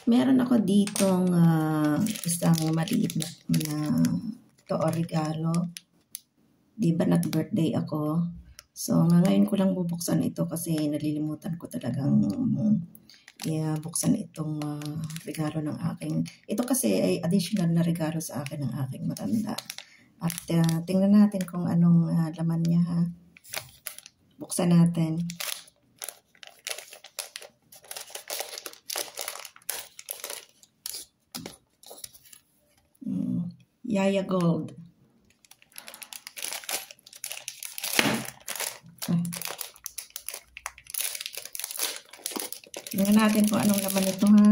Meron ako ditong isang maliit na to o regalo. Di ba nag-birthday ako? So, ngayon ko lang bubuksan ito kasi nalilimutan ko talagang buksan itong regalo ng aking. Ito kasi ay additional na regalo sa akin ng aking matanda. At tingnan natin kung anong laman niya ha. Buksan natin. Yaya Gold. Tingnan natin kung anong laman ito ha.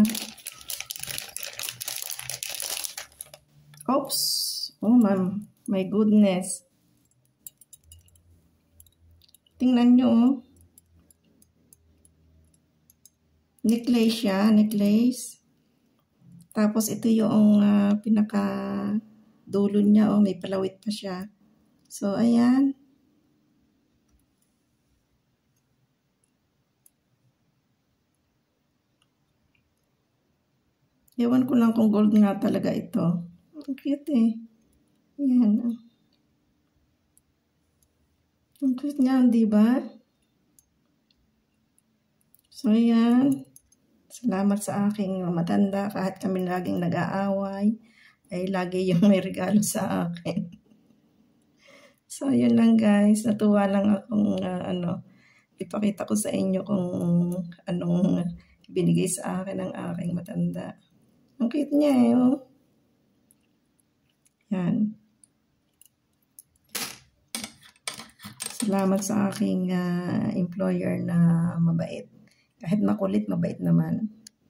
Oops. Oh ma'am. My goodness. Tingnan nyo oh. Necklace siya. Necklace. Tapos ito yung pinaka dulo niya oh. May palawit pa siya. So ayan. Ewan ko lang kung gold nga talaga ito. Ang cute eh. Ayan. Ang cute niya, di ba? So, ayan. Salamat sa aking matanda. Kahit kami laging nag-aaway, ay lagi yung may regalo sa akin. So, yun lang guys. Natuwa lang akong ipakita ko sa inyo kung anong binigay sa akin ng aking matanda. Ang cute niya eh, oh. Yan. Salamat sa aking employer na mabait. Kahit makulit, mabait naman.